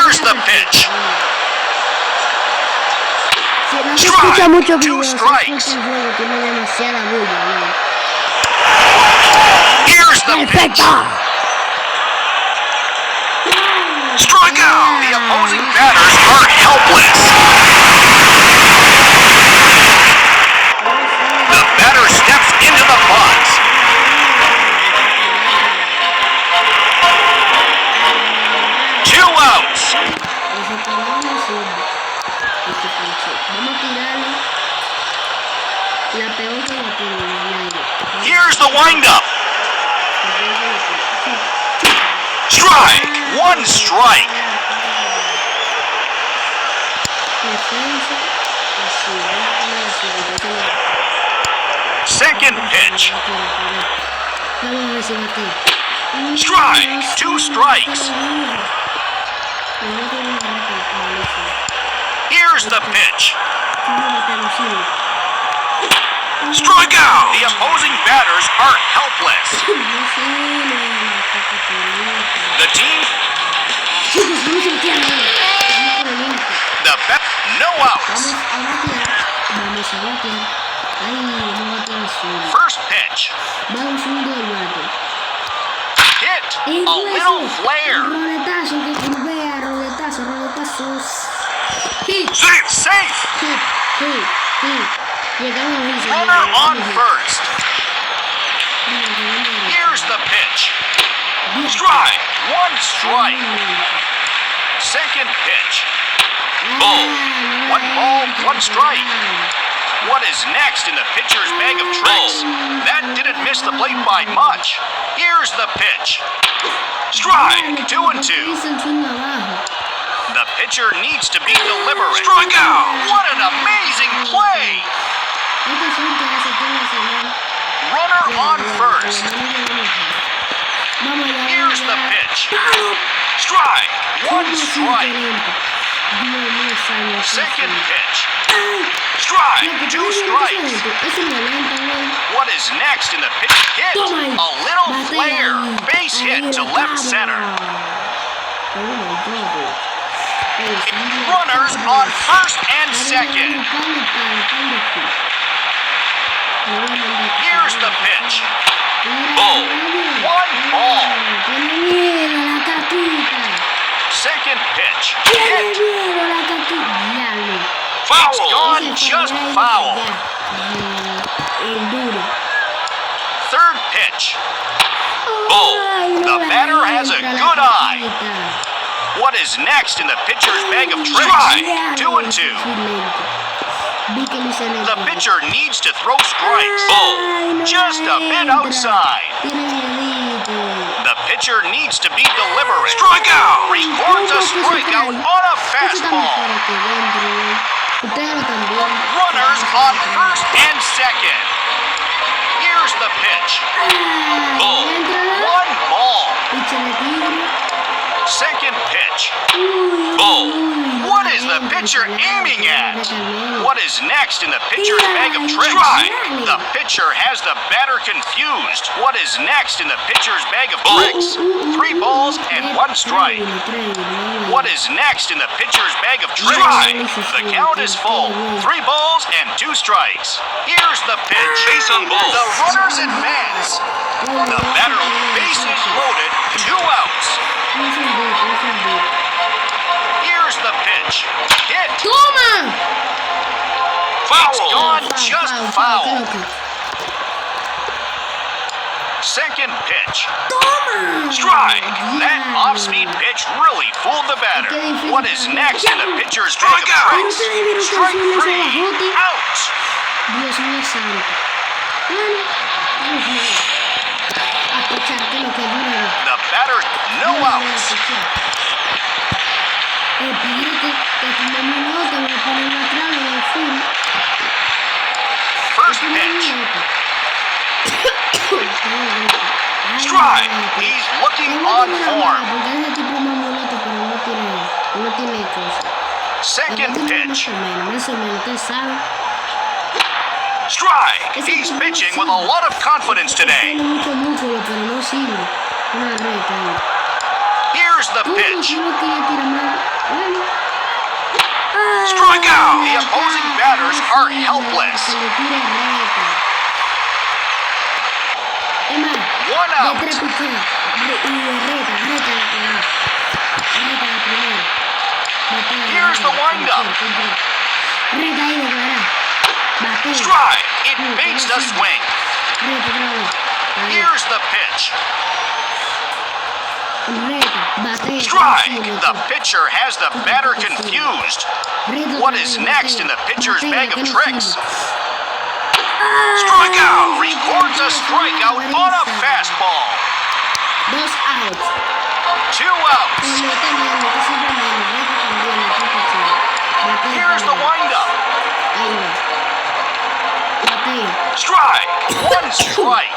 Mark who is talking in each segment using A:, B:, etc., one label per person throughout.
A: Here's the pitch.
B: Strike.
A: 2 strikes. Here's the pitch. Strike out. The opposing batters are helpless. The batter steps into the box. Two outs. Here's the windup. Strike. 1 strike. Second pitch. Strike. 2 strikes. Here's the pitch. Strike out. The opposing batters are helpless. The team. No outs. First pitch. Hit. A little flare. Safe. Runner on first. Here's the pitch. Strike. 1 strike. Second pitch. Ball. 1 ball, 1 strike. What is next in the pitcher's bag of tricks? That didn't miss the plate by much. Here's the pitch. Strike. 2 and 2. The pitcher needs to be deliberate. Strike out. What an amazing play. Runner on first. Here's the pitch. Strike. 1 strike. Second pitch. Strike. 2 strikes. What is next in the pitch? Hit. A little flare. Base hit to left center. Runners on first and second. Here's the pitch. Ball. 1 ball. Second pitch. Hit. It's gone just foul. Third pitch. Ball. The batter has a good eye. What is next in the pitcher's bag of tricks? Strike. 2 and 2. The pitcher needs to throw strikes. Ball. Just a bit outside. The pitcher needs to be deliberate. Strike out. Records a strikeout on a fastball. Runners on first and second. Here's the pitch. Ball. 1 ball. Second pitch. Ball. What is the pitcher aiming at? What is next in the pitcher's bag of tricks? Strike. The pitcher has the batter confused. What is next in the pitcher's bag of tricks? 3 balls and 1 strike. What is next in the pitcher's bag of tricks? Strike. The count is full. 3 balls and 2 strikes. Here's the pitch. Base on ball. The runners advance. The batter, bases loaded, 2 outs. Here's the pitch. Hit. It's gone just foul. Second pitch. Strike. That off-speed pitch really fooled the batter. What is next in the pitcher's bag of tricks? Strike 3. Out. The batter, no outs. First pitch. Strike. He's looking on form. Second pitch. Strike. He's pitching with a lot of confidence today. Here's the pitch.
B: ¿Cómo que ya tira mal? Bueno.
A: Strike out. The opposing batters are helpless.
B: Que le tire reta. Es más,
A: One
B: de
A: out.
B: 3 picheos. Y de reta la primera. Batea.
A: Here's the windup.
B: Reta ahí declarar. Batea.
A: Strike. It baits the swing.
B: Reta otra vez. Ahí.
A: Here's the pitch.
B: Reta. Batea.
A: Strike. The pitcher has the batter confused. What is next in the pitcher's bag of tricks? Strikeout. Records a strikeout on a fastball.
B: 2 outs.
A: 2 outs. Here's the windup.
B: Ahí va. Batea.
A: Strike. 1 strike.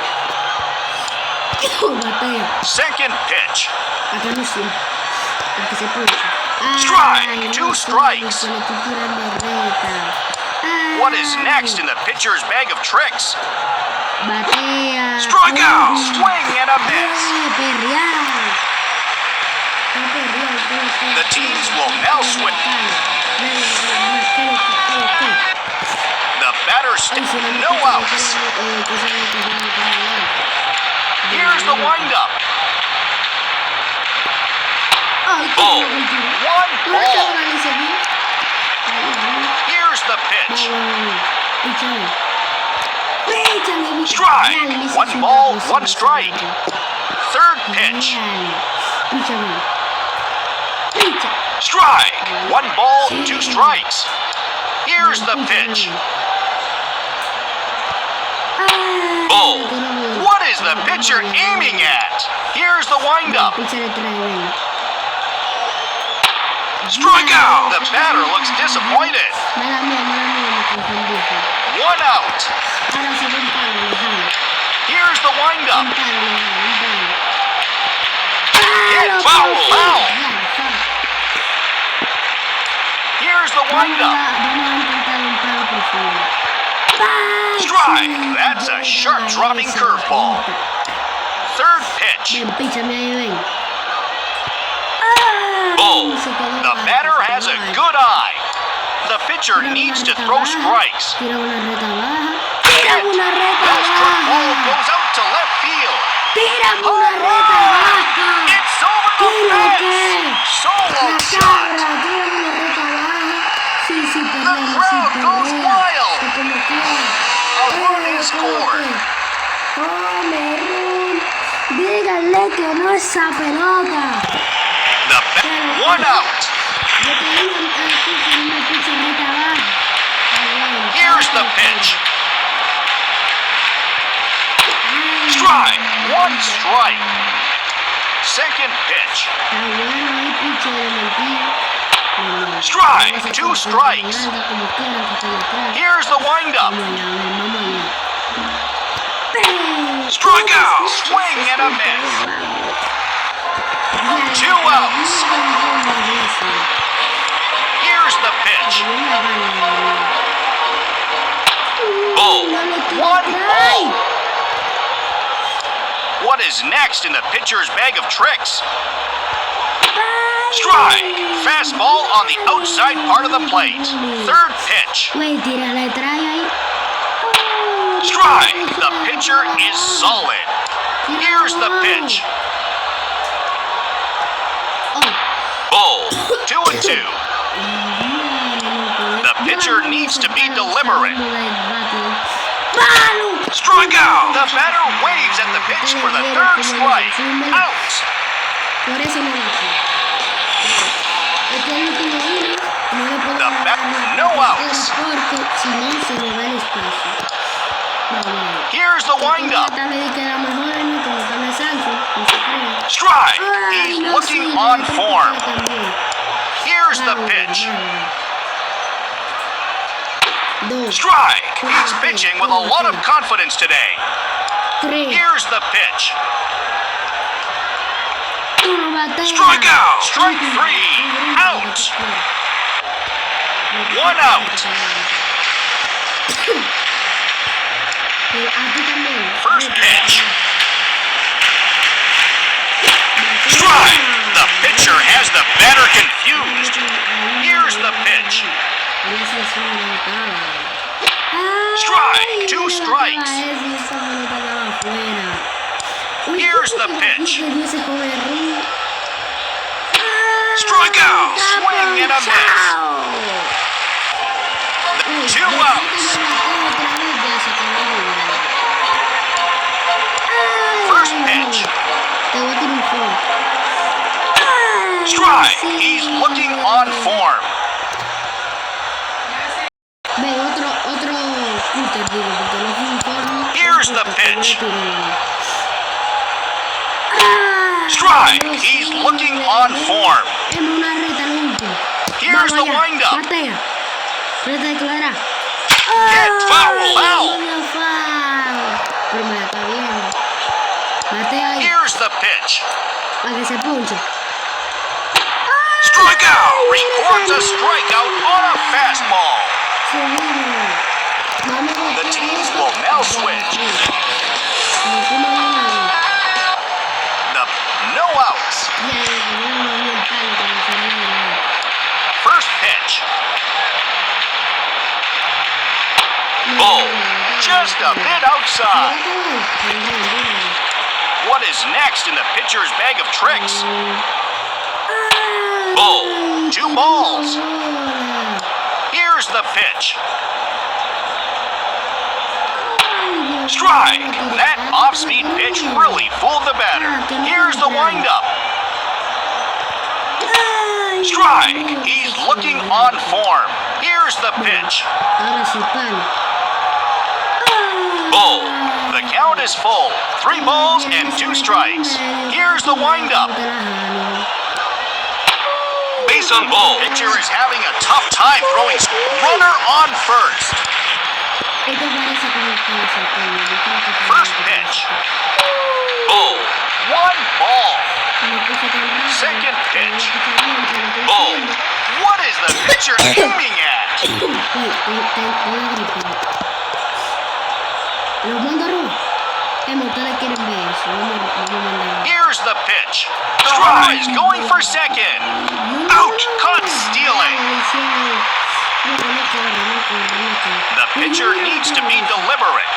B: Batea.
A: Second pitch.
B: Acá no sí. Aquí se puso.
A: Strike. 2 strikes.
B: Le estoy tirando reta.
A: What is next in the pitcher's bag of tricks?
B: Batea.
A: Strikeout. Swing and a miss.
B: Perreado. Está perreado.
A: The teams will now switch. The batter no outs. Here's the windup. Oh, 1 ball. Here's the pitch. Strike. 1 ball, 1 strike. Third pitch. Strike. 1 ball, 2 strikes. Here's the pitch. Oh, what is the pitcher aiming at? Here's the windup. Strikeout. The batter looks disappointed. 1 out. Here's the windup. Hit foul. Foul. Here's the windup. Strike. That's a sharp dropping curveball. Third pitch. Oh, the batter has a good eye. The pitcher needs to throw strikes.
B: Tira una reta baja.
A: Hit.
B: Tira una reta
A: The strike ball
B: baja.
A: goes out to left field.
B: Tira una reta baja.
A: It's over the
B: Tira
A: fence.
B: que.
A: Solo
B: La
A: shot.
B: cabra, tira una reta baja. Sí, sí, perdemos, sí,
A: crowd goes
B: perdemos.
A: wild.
B: O como quiera.
A: A run is scored.
B: Camerún. Díganle que no es esa pelota.
A: The 1 out.
B: Yo te digo aquí que no me puse reta baja.
A: Here's the pitch. Strike. 1 strike. Second pitch.
B: Está bueno ahí, pinche de mentira.
A: Strike. 2 strikes.
B: Como quieran que estoy atrás.
A: Here's the windup.
B: Vamos allá, vamos allá.
A: Strikeout. Swing and a miss. 2 outs. Here's the pitch. Oh, 1 ball. What is next in the pitcher's bag of tricks? Strike. Fastball on the outside part of the plate. Third pitch.
B: Güey, tírale, trae ahí.
A: Strike. The pitcher is solid. Here's the pitch. Oh, 2-2. The pitcher needs to be deliberate. Strikeout. The batter waves at the pitch for the third strike. Out.
B: Por eso no lo hace. Este es el último uno. No le puedo
A: The
B: dar
A: back-
B: una
A: no
B: tercera
A: outs.
B: porque si no se me va el espacio. Vamos.
A: Here's the windup.
B: Tal vez queda mejor, ¿no? Como está en el Sancho, no se cree.
A: Strike.
B: Ay,
A: He's
B: no,
A: looking
B: sí,
A: on
B: le tengo que
A: form.
B: quitar también.
A: Here's the
B: Bravo,
A: pitch.
B: bravo. 2,
A: Strike. He's pitching with a lot of confidence today.
B: 3,
A: Here's the pitch.
B: 1, batea.
A: Strikeout. Strike 3. Out. 1 out.
B: Aquí también.
A: First pitch. Strike. The pitcher has the batter confused. Here's the pitch. Strike, 2 strikes. Here's the pitch. Strike out. Swing and a miss. 2 outs. First pitch. Strike. He's looking on form. Here's the pitch. Strike. He's looking on form. Here's the windup. Hit. Foul. Here's the pitch. Strikeout. Records a strikeout on a fastball. The teams will now switch. No outs. First pitch. Bull. Just a bit outside. What is next in the pitcher's bag of tricks? Bull. 2 balls. Here's the pitch. Strike. That off-speed pitch really fooled the batter. Here's the windup. Strike. He's looking on form. Here's the pitch. Bull. The count is full. 3 balls and 2 strikes. Here's the windup. Base on ball. Pitcher is having a tough time throwing. Runner on first. First pitch. Bull. 1 ball. Second pitch. Bull. What is the pitcher aiming at? Here's the pitch. Strike. Going for second. Out. Caught stealing. The pitcher needs to be deliberate.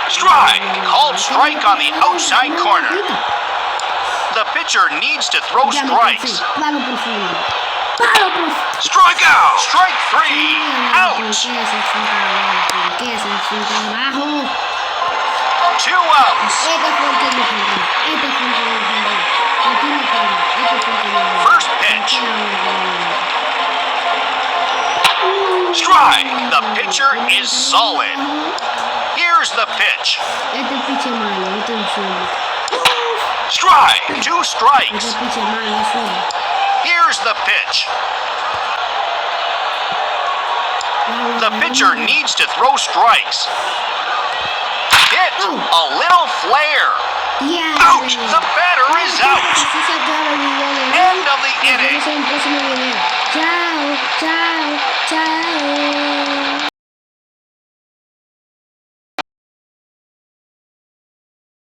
A: Strike. Called strike on the outside corner. The pitcher needs to throw strikes. Strike out. Strike 3. Ouch. 2 outs. First pitch. Strike. The pitcher is solid. Here's the pitch. Strike. 2 strikes. Here's the pitch. The pitcher needs to throw strikes. Hit. A little flare. Out. The batter is out. End of the inning.
B: Chao.